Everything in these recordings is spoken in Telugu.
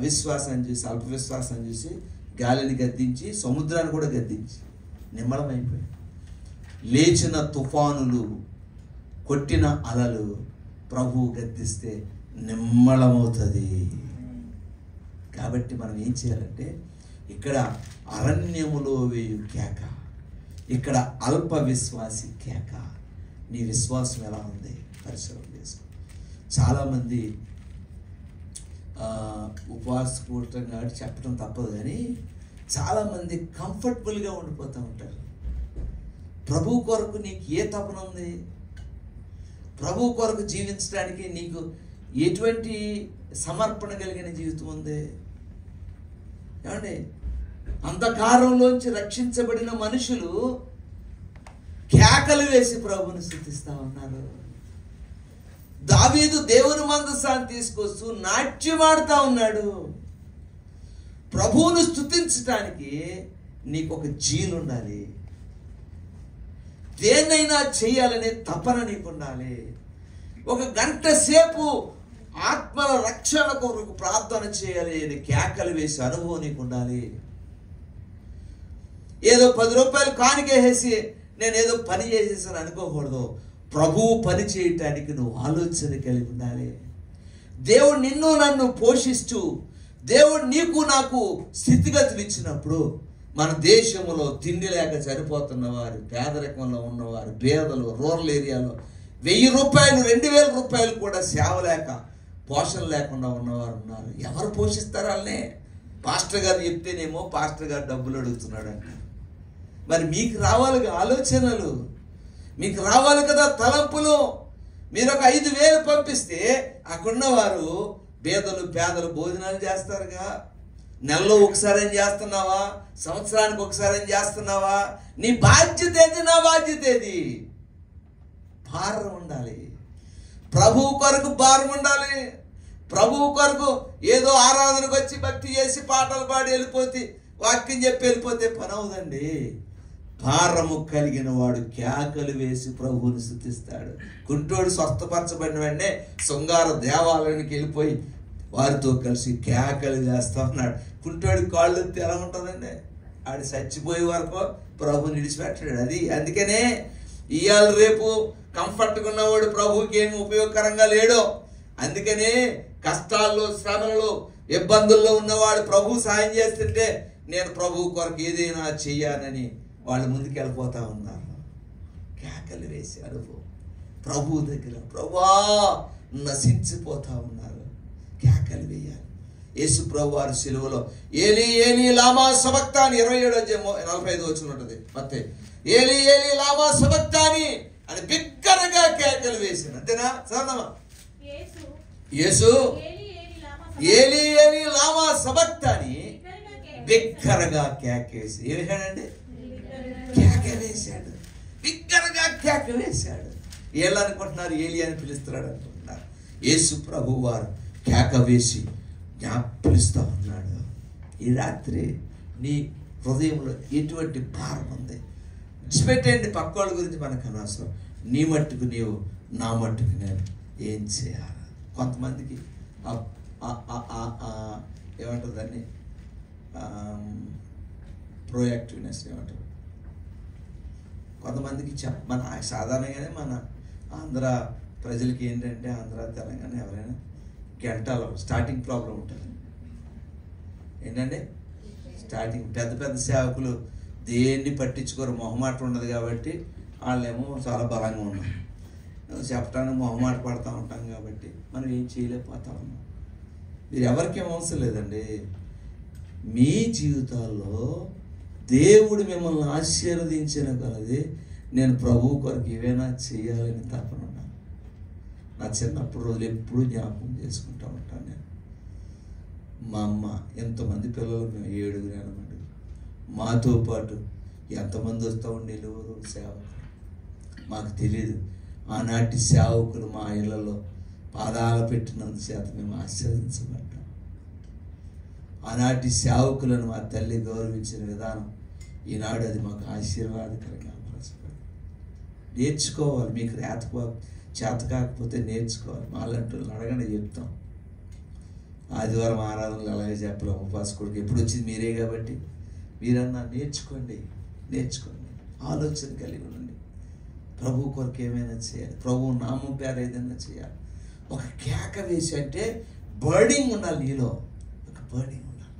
అవిశ్వాసాన్ని చూసి, అల్ప విశ్వాసాన్ని చూసి గాలిని గద్దించి సముద్రాన్ని కూడా గద్దించి నిమ్మళమైపోయాయి. లేచిన తుఫానులు, కొట్టిన అలలు ప్రభువు గద్దిస్తే నిమ్మళమవుతుంది. కాబట్టి మనం ఏం చేయాలంటే, ఇక్కడ అరణ్యములో వేయు కేక, ఇక్కడ అల్ప విశ్వాసి కేక. నీ విశ్వాసం ఎలా ఉంది పరిశీలన చేసుకో. చాలామంది ఉపవాస కూడటం కాబట్టి చెప్పడం తప్పదు, కానీ చాలామంది కంఫర్టబుల్గా ఉండిపోతూ ఉంటారు. ప్రభు కొరకు నీకు ఏ తపన ఉంది? ప్రభు కొరకు జీవించడానికి నీకు ఎటువంటి సమర్పణ కలిగిన జీవితం ఉంది? ఏమండి, అంధకారంలోంచి రక్షించబడిన మనుషులు కేకలు వేసి ప్రభువుని స్తుతిస్తూ ఉన్నారు. దావీదు దేవుని మందసాన్ని తీసుకొస్తూ నాట్యమాడుతూ ఉన్నాడు. ప్రభువును స్తుతించడానికి నీకు ఒక జీలు ఉండాలి. దేన్నైనా చేయాలనే తపన నీకు ఉండాలి. ఒక గంట సేపు ఆత్మల రక్షణ కొరకు ప్రార్థన చేయాలి అని కేకలు వేసి అనుభవం నీకు ఉండాలి. ఏదో 10 రూపాయలు కానికేసి నేను ఏదో పని చేసేసాను అనుకోకూడదు. ప్రభువు పని చేయటానికి నువ్వు ఆలోచన కలిగి ఉండాలి. దేవుడు నిన్ను నన్ను పోషిస్తూ, దేవుడు నీకు నాకు స్థితిగతులు ఇచ్చినప్పుడు, మన దేశంలో తిండి లేక చనిపోతున్న వారు, పేదరికంలో ఉన్నవారు, పేదలు, రూరల్ ఏరియాలో 1000 రూపాయలు 2000 రూపాయలు కూడా సేవ లేక, పోషణ లేకుండా ఉన్నవారు ఉన్నారు. ఎవరు పోషిస్తారు వాళ్ళనే? పాస్టర్ గారు చెప్తేనేమో పాస్టర్ గారు డబ్బులు అడుగుతున్నాడు అంట. మరి మీకు రావాలి ఆలోచనలు, మీకు రావాలి కదా తలంపులు. మీరు ఒక 5000 పంపిస్తే అక్కడున్నవారు పేదలు భోజనాలు చేస్తారుగా. నెలలో ఒకసారి చేస్తున్నావా? సంవత్సరానికి ఒకసారి చేస్తున్నావా? నీ బాధ్యత ఏది? నా బాధ్యత ఏది? భారం ఉండాలి. ప్రభువు కొరకు భారం ఉండాలి. ప్రభువు కొరకు ఏదో ఆరాధనకు వచ్చి భక్తి చేసి పాటలు పాడి వెళ్ళిపోతే, వాక్యం చెప్పి వెళ్ళిపోతే పని అవుదండి. భారము కలిగిన వాడు కేకలు వేసి ప్రభువుని స్తుతిస్తాడు. కుంటోడు స్వస్థపరచబడిన వెంటనే శృంగార దేవాలయానికి వెళ్ళిపోయి వారితో కలిసి కేకలు చేస్తా ఉన్నాడు. కుంటోడి కాళ్ళు ఎత్తి ఎలా ఉంటుందండి? ఆడు చచ్చిపోయే వరకు ప్రభుని విడిచిపెట్టాడు. అది అందుకనే ఇవాళ రేపు కంఫర్ట్గా ఉన్నవాడు ప్రభువుకి ఏమి ఉపయోగకరంగా లేడో. అందుకనే కష్టాల్లో, శ్రమలలో, ఇబ్బందుల్లో ఉన్నవాడు ప్రభు సాయం చేస్తుంటే నేను ప్రభు కొరకు ఏదైనా చెయ్యాలని వాళ్ళు ముందుకు వెళ్ళిపోతా ఉన్నారు. కేకలు వేసి అనుభవం ప్రభు దగ్గర, ప్రభువా నశించిపోతా ఉన్నారు. కేకలు వేయాలి. యేసు ప్రభు వారి సిలువలో ఏలీ ఏలీ లామా సబక్తాని 27:45 వచ్చిన ఉంటుంది. మత్తే ఏలీ ఏలీ లామా సబక్తాని అని బిగ్గరగా కేకలు వేసాను. అంతేనా? చదవమా. యేసు ఏలీ ఏలీ లామా సబక్తాని బిగ్గరగా కేకేసి ఏం వేశాడండి? కేక వేశాడు. బిగ్గరగా కేక వేశాడు. ఏళ్ళు అనుకుంటున్నారు ఏలి అని పిలుస్తున్నాడు అనుకుంటున్నారు. యేసు ప్రభు వారు కేక వేసి పిలుస్తూ ఉన్నాడు. ఈ రాత్రి నీ హృదయంలో ఎటువంటి భారం ఉంది? విడిచిపెట్టండి, పక్క వాళ్ళ గురించి మనకు అనవసరం. నీ మట్టుకు నీవు, నా మట్టుకు నేను ఏం చేయాలి? కొంతమందికి ఏమంటారు దాన్ని, ప్రోయాక్టివ్నెస్ ఏమంటారు. కొంతమందికి మన సాధారణంగానే మన ఆంధ్ర ప్రజలకి ఏంటంటే, ఆంధ్ర తెలంగాణ ఎవరైనా గంటలో స్టార్టింగ్ ప్రాబ్లం ఉంటుంది. ఏంటంటే స్టార్టింగ్ పెద్ద సేవకులు దేన్ని పట్టించుకోరు, మొహమాట ఉండదు కాబట్టి వాళ్ళేమో చాలా బలంగా ఉన్నారు. చెప్పడానికి మొహమాట పడుతూ ఉంటాం కాబట్టి మనం ఏం చేయలేకపోతా ఉన్నాం. మీరు ఎవరికేం అవసరం లేదండి. మీ జీవితాల్లో దేవుడు మిమ్మల్ని ఆశీర్వదించిన కొలది నేను ప్రభువు కొరకు ఏవైనా చేయాలని తపన ఉన్నాను. నా చిన్నప్పుడు రోజులు ఎప్పుడూ జ్ఞాపకం చేసుకుంటూ ఉంటాను. నేను మా అమ్మ, ఎంతమంది పిల్లలు, మేము 7 అనమాట. మాతో పాటు ఎంతమంది వస్తూ ఉండేవారు సేవకులు మాకు తెలియదు. ఆనాటి సేవకులు మా ఇళ్లలో పాదాలు పెట్టినందు చేత మేము ఆశీర్వదించబడ్డాం. ఆనాటి సేవకులను మా తల్లి గౌరవించిన విధానం ఈనాడు అది మాకు ఆశీర్వాదకరంగా మలచబడింది. నేర్చుకోవాలి. మీకు చేత కాకపోతే నేర్చుకోవాలి. మాలాంటి వాళ్ళని అడగండి, చెప్తాం. ఆదివారం ఆరాధనలు అలాగే చెప్పలేము. ఉపవాస కొడుకు ఎప్పుడు వచ్చింది మీరే కాబట్టి మీరన్నా నేర్చుకోండి, ఆలోచన కలిగి ఉండండి. ప్రభు కొరకు ఏమైనా చేయాలి, ప్రభు నామం పేరు ఏదైనా చేయాలి. ఒక కేక వేసి అంటే బర్డింగ్ ఉండాలి, నీలో ఒక బర్డింగ్ ఉండాలి.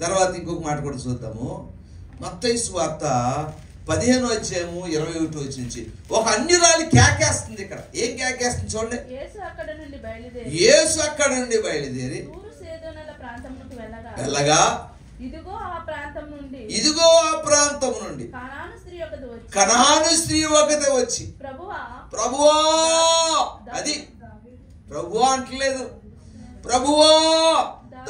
తర్వాత ఇంకొక మాట కూడా చూద్దాము. మత్తయి సువార్త 15వ అధ్యాయము 21వ వచనం నుంచి ఒక అన్యురాలి కేకేస్తుంది. ఇక్కడ ఏం కేకేస్తుంది చూడండి. యేసు అక్కడ నుండి బయలుదేరి వెళ్ళగా ఇదిగో ఆ ప్రాంతం నుండి కనాను స్త్రీ ఒకటి వచ్చి ప్రభువా, అది ప్రభువా అంటలేదు, ప్రభువా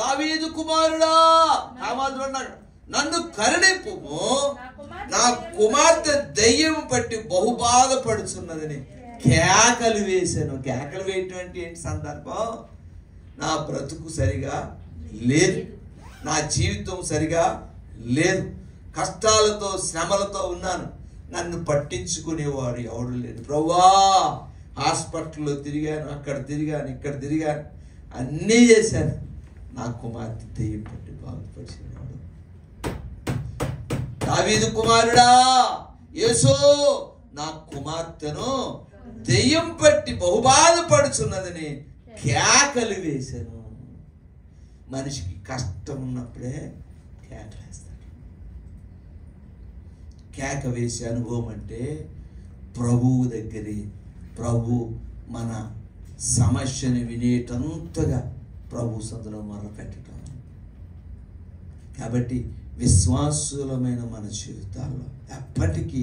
దావీదు కుమారుడా అన్నాడు, నన్ను కరుణింపుము, నా కుమార్తె దయ్యం పట్టి బహుబాధపడుచున్నదని కేకలు వేశాను. కేకలు వేయటం అంటే ఏంటి సందర్భం? నా బ్రతుకు సరిగా లేదు, నా జీవితం సరిగా లేదు, కష్టాలతో శ్రమలతో ఉన్నాను, నన్ను పట్టించుకునేవాడు ఎవడు లేడు. ప్రభువా, హాస్పిటల్లో తిరిగాను, అక్కడ తిరిగాను, ఇక్కడ తిరిగాను, అన్నీ చేశాను, నా కుమార్తె దెయ్యం పట్టి బాగుపరిచినవాడు. దావీదు కుమారుడా యేసు, నా కుమార్తెను దెయ్యం పట్టి బహుబాధపడుచున్నదని కేకలు వేశాను. మనిషికి కష్టం ఉన్నప్పుడే కేకలేస్తాడు. కేక వేసే అనుభవం అంటే ప్రభువు దగ్గరే, ప్రభు మన సమస్యని వినేటంతగా ప్రభు సందులో మొదలుపెట్టడం. కాబట్టి విశ్వాసులమైన మన జీవితాల్లో ఎప్పటికీ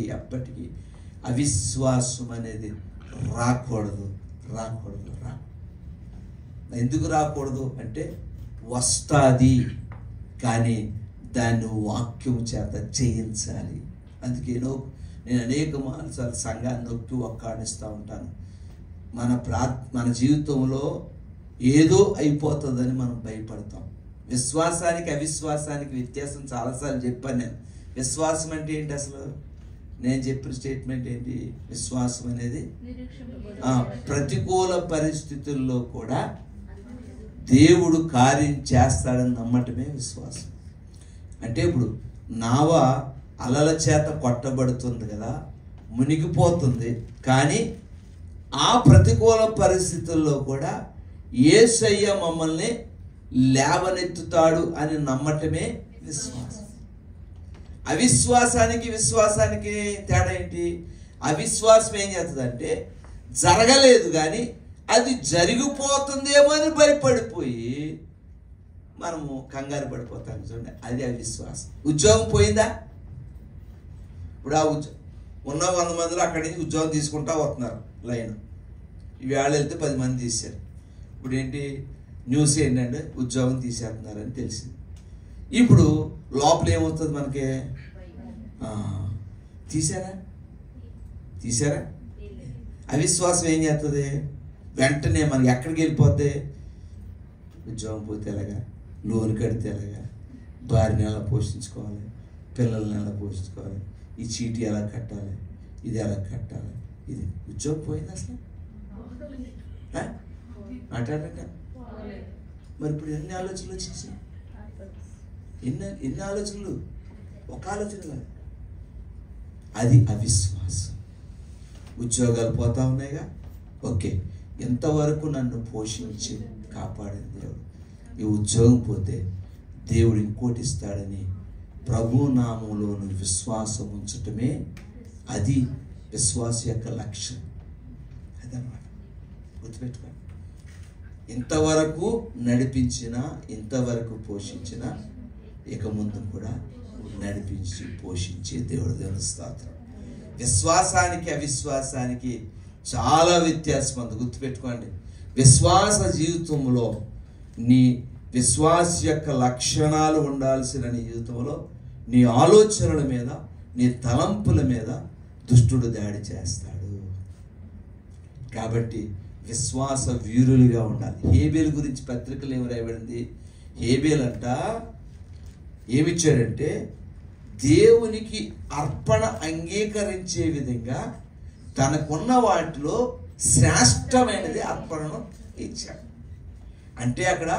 అవిశ్వాసం అనేది రాకూడదు. ఎందుకు రాకూడదు అంటే వస్తుంది, కానీ దాన్ని వాక్యం చేత చేయించాలి. అందుకే నేను అనేక మార్లు సంఘాన్ని నొక్కి ఒక్కాడిస్తూ ఉంటాను. మన జీవితంలో ఏదో అయిపోతుందని మనం భయపడతాం. విశ్వాసానికి అవిశ్వాసానికి వ్యత్యాసం చాలాసార్లు చెప్పాను నేను. విశ్వాసం అంటే ఏంటి అసలు? నేను చెప్పిన స్టేట్మెంట్ ఏంటి? విశ్వాసం అనేది ప్రతికూల పరిస్థితుల్లో కూడా దేవుడు కార్యం చేస్తాడని నమ్మటమే విశ్వాసం. అంటే ఇప్పుడు నావ అలల చేత కొట్టబడుతుంది కదా, మునిగిపోతుంది, కానీ ఆ ప్రతికూల పరిస్థితుల్లో కూడా యేసయ్య మమ్మల్ని లేవనెత్తుతాడు అని నమ్మటమే విశ్వాసం. అవిశ్వాసానికి విశ్వాసానికి తేడా ఏంటి? అవిశ్వాసం ఏం చేస్తుందంటే జరగలేదు కానీ అది జరిగిపోతుందేమో అని భయపడిపోయి మనము కంగారు పడిపోతాం చూడండి, అది అవిశ్వాసం. ఉద్యోగం పోయిందా? ఇప్పుడు ఆ ఉన్న 100 మందిలో అక్కడి నుంచి ఉద్యోగం తీసుకుంటా వస్తున్నారు లైన్. ఈవేళ వెళ్తే 10 మంది తీశారు. ఇప్పుడు ఏంటి న్యూస్ ఏంటంటే ఉద్యోగం తీసేస్తున్నారని తెలిసింది. ఇప్పుడు లోపల ఏమవుతుంది మనకి? తీసారా? అవిశ్వాసం ఏం చేస్తుంది? వెంటనే మనకి ఎక్కడికి వెళ్ళిపోద్ది? ఉద్యోగం పోతే ఎలాగా, లోన్ కడితే ఎలాగా, భార్యని ఎలా పోషించుకోవాలి, పిల్లల్ని ఎలా పోషించుకోవాలి, ఈ చీటీ ఎలా కట్టాలి, ఇది ఎలా కట్టాలి, ఇది ఉద్యోగం పోయింది అసలు మాట్లాడక. మరి ఇప్పుడు ఎన్ని ఆలోచనలు వచ్చేసి, ఎన్ని ఆలోచనలు, ఒక ఆలోచన కాదు, అది అవిశ్వాసం. ఉద్యోగాలు పోతా ఉన్నాయిగా, ఓకే, ఎంతవరకు నన్ను పోషించి కాపాడింది దేవుడు. ఈ ఉద్యోగం పోతే దేవుడు ఇంకోటి ఇస్తాడని ప్రభు నామంలోను విశ్వాసం ఉంచటమే అది విశ్వాస యొక్క లక్ష్యం. అదన్నమాట, గుర్తుపెట్టుకోండి. ఇంతవరకు నడిపించిన, ఇంతవరకు పోషించిన, ఇక ముందు కూడా నడిపించి పోషించే దేవుడి స్తోత్రం. విశ్వాసానికి అవిశ్వాసానికి చాలా వ్యత్యాసం ఉంది, గుర్తుపెట్టుకోండి. విశ్వాస జీవితంలో నీ విశ్వాస యొక్క లక్షణాలు ఉండాల్సిన నీ జీవితంలో నీ ఆలోచనల మీద, నీ తలంపుల మీద దుష్టుడు దాడి చేస్తాడు. కాబట్టి విశ్వాస వీరులుగా ఉండాలి. హేబేలు గురించి పత్రికలు ఏమి రాయబడింది? హేబేల్ అంట ఏమిచ్చాడంటే దేవునికి అర్పణ అంగీకరించే విధంగా తనకున్న వాటిలో శ్రేష్టమైనది అర్పణను ఇచ్చాడు. అంటే అక్కడ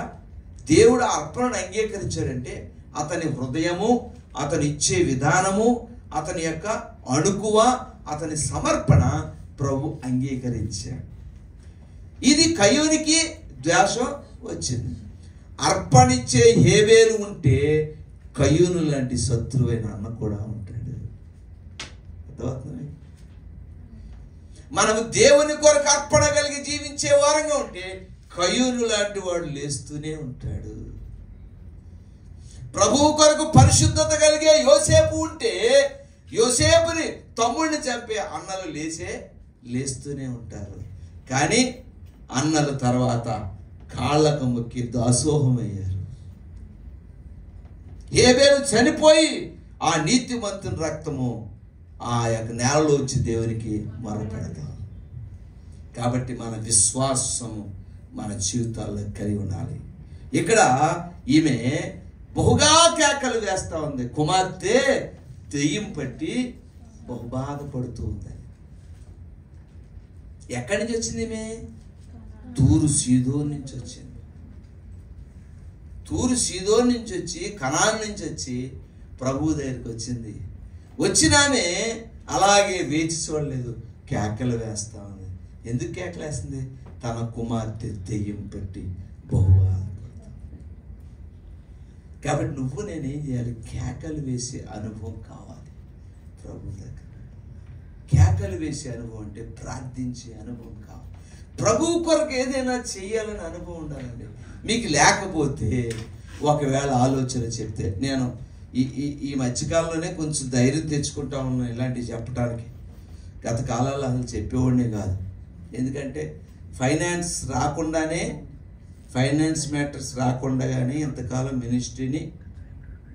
దేవుడు అర్పణను అంగీకరించాడంటే అతని హృదయము, అతని ఇచ్చే విధానము, అతని యొక్క అణుకువ, అతని సమర్పణ ప్రభు అంగీకరించాడు. ఇది కయ్యూనికి ద్వేషం వచ్చింది. అర్పణిచ్చే హేబేలు ఉంటే కయ్యూను లాంటి శత్రువైన అన్న కూడా ఉంటాడు. అర్థమవుతుంది? మనము దేవుని కొరకు అర్పణ కలిగి జీవించే వారంగా ఉంటే కయ్యూను లాంటి వాడు లేస్తూనే ఉంటాడు. ప్రభువు కొరకు పరిశుద్ధత కలిగే యోసేపు ఉంటే యోసేపుని తమ్ముడిని చంపే అన్నలు లేస్తూనే ఉంటారు. కానీ అన్నల తర్వాత కాళ్ళకు మొక్కి దాసోహమయ్యారు. హేబేలు చనిపోయి ఆ నీతిమంతుని రక్తము ఆ యొక్క నేలలో వచ్చి దేవునికి మొరపెడతాం. కాబట్టి మన విశ్వాసము మన జీవితాల్లో కలిగి ఉండాలి. ఇక్కడ ఈమె బహుగా కేకలు వేస్తూ ఉంది. కుమార్తె దెయ్యం పట్టి బహు బాధపడుతూ ఉంది. ఎక్కడి నుంచి వచ్చింది ఈమె? తూరు సీదోను నుంచి వచ్చింది. తూరు సీదోను నుంచి వచ్చి కనాను నుంచి వచ్చి ప్రభు దగ్గరికి వచ్చింది. వచ్చినామే అలాగే వేచి చూడలేదు, కేకలు వేస్తా ఉంది. ఎందుకు కేకలు వేస్తుంది? తన కుమార్తె దెయ్యం పెట్టి బహుబాధపడతా. కాబట్టి నువ్వు నేనేం చేయాలి? కేకలు వేసే అనుభవం కావాలి ప్రభు దగ్గర. కేకలు వేసే అనుభవం అంటే ప్రార్థించే అనుభవం కావాలి. ప్రభువు కొరకు ఏదైనా చేయాలని అనుభవం ఉండాలండి. మీకు లేకపోతే ఒకవేళ ఆలోచన చెప్తే, నేను ఈ మధ్యకాలంలోనే కొంచెం ధైర్యం తెచ్చుకుంటా ఉన్నాను ఇలాంటివి చెప్పడానికి. గత కాలాల్లో అసలు చెప్పేవాడినే కాదు. ఎందుకంటే ఫైనాన్స్ మ్యాటర్స్ రాకుండా కానీ ఇంతకాలం మినిస్ట్రీని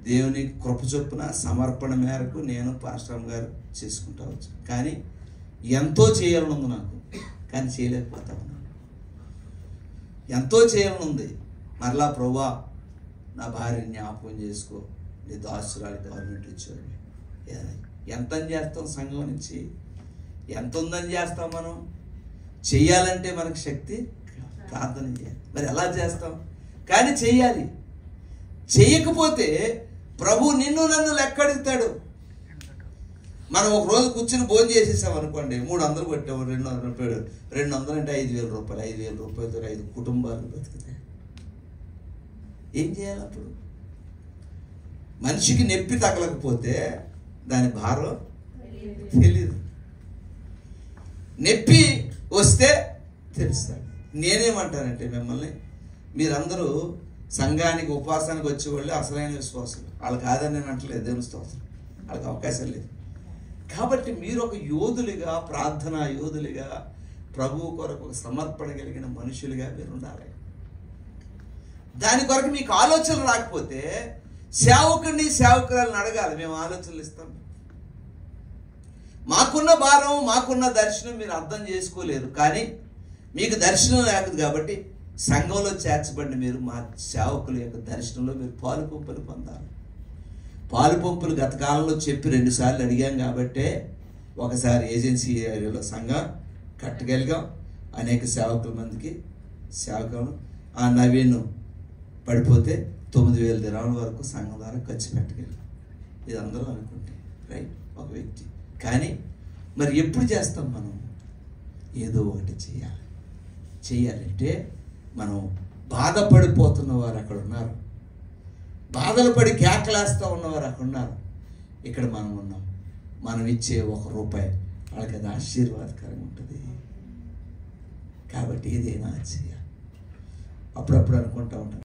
దేవుని కృప చొప్పున సమర్పణ మేరకు నేను పాస్టర్ గారు చేసుకుంటా వచ్చాను. కానీ ఎంతో చేయాలని ఉంది నాకు, కానీ చేయలేకపోతా ఉన్నాను. ఎంతో చేయాలని ఉంది. మరలా ప్రభువా నా భార్యని జ్ఞాపకం చేసుకో, నీ దాసురాలి గవర్నమెంట్ ఇచ్చాడు. ఎంతని చేస్తాం? సంఘం నుంచి ఎంత ఉందని చేస్తాం? మనం చెయ్యాలంటే మనకు శక్తి, ప్రార్థన చేయాలి. మరి ఎలా చేస్తాం? కానీ చెయ్యాలి. చెయ్యకపోతే ప్రభు నిన్ను నన్ను లెక్కడుగుతాడు. మనం ఒక రోజు కూర్చుని భోజనం చేసేసాం అనుకోండి, 300 కొట్టాము, 200 రూపాయలు. 200 అంటే 5,000 రూపాయలు. 5,000 రూపాయలతో 5 కుటుంబాలు బతుకుతాయి. ఏం చేయాలి అప్పుడు? మనిషికి నొప్పి తగలకపోతే దాని భారం తెలీదు. నొప్పి వస్తే తెలుస్తాడు. నేనేమంటానంటే మిమ్మల్ని, మీరందరూ సంఘానికి ఉపాసనకు వచ్చేవాళ్ళు అసలైన విశ్వాసులు. వాళ్ళు కాదని నేను అంటలేదు, దేవుని స్తోత్రం, వాళ్ళకి అవకాశం లేదు. కాబట్టి మీరు ఒక యోధులుగా, ప్రార్థనా యోధులుగా, ప్రభువు కొరకు ఒక సమర్పణ కలిగిన మనుషులుగా మీరు ఉండాలి. దాని కొరకు మీకు ఆలోచనలు రాకపోతే సేవకురాలను అడగాలి, మేము ఆలోచనలు ఇస్తాం. మాకున్న భారం, మాకున్న దర్శనం మీరు అర్థం చేసుకోలేరు. కానీ మీకు దర్శనం లేకదు కాబట్టి సంఘంలో చేర్చబడి మీరు మా సేవకుల యొక్క దర్శనంలో మీరు పాలు పంపులు పొందాలి. పాలు పంపులు గత కాలంలో చెప్పి 2 సార్లు అడిగాం కాబట్టే ఒకసారి ఏజెన్సీ ఏరియాలో సంఘం కట్టగలిగాం. అనేక మందికి సేవకులు. ఆ నవీన్ పడిపోతే 9,000 దినాల వరకు సంఘం ద్వారా ఖర్చు పెట్టగలిగాం. ఇది అందరూ అనుకుంటే రైట్, ఒక వ్యక్తి. కానీ మరి ఎప్పుడు చేస్తాం మనం? ఏదో ఒకటి చేయాలంటే మనం బాధపడిపోతున్న వారు అక్కడ ఉన్నారు, బాధలు పడి కేకలేస్తూ ఉన్నవారు అక్కడ ఉన్నారు. ఇక్కడ మనం ఉన్నాం. మనం ఇచ్చే 1 రూపాయి వాళ్ళకి అది ఆశీర్వాదకరంగా ఉంటుంది. కాబట్టి ఏదైనా చేయాలి. అప్పుడప్పుడు అనుకుంటూ ఉంటాం,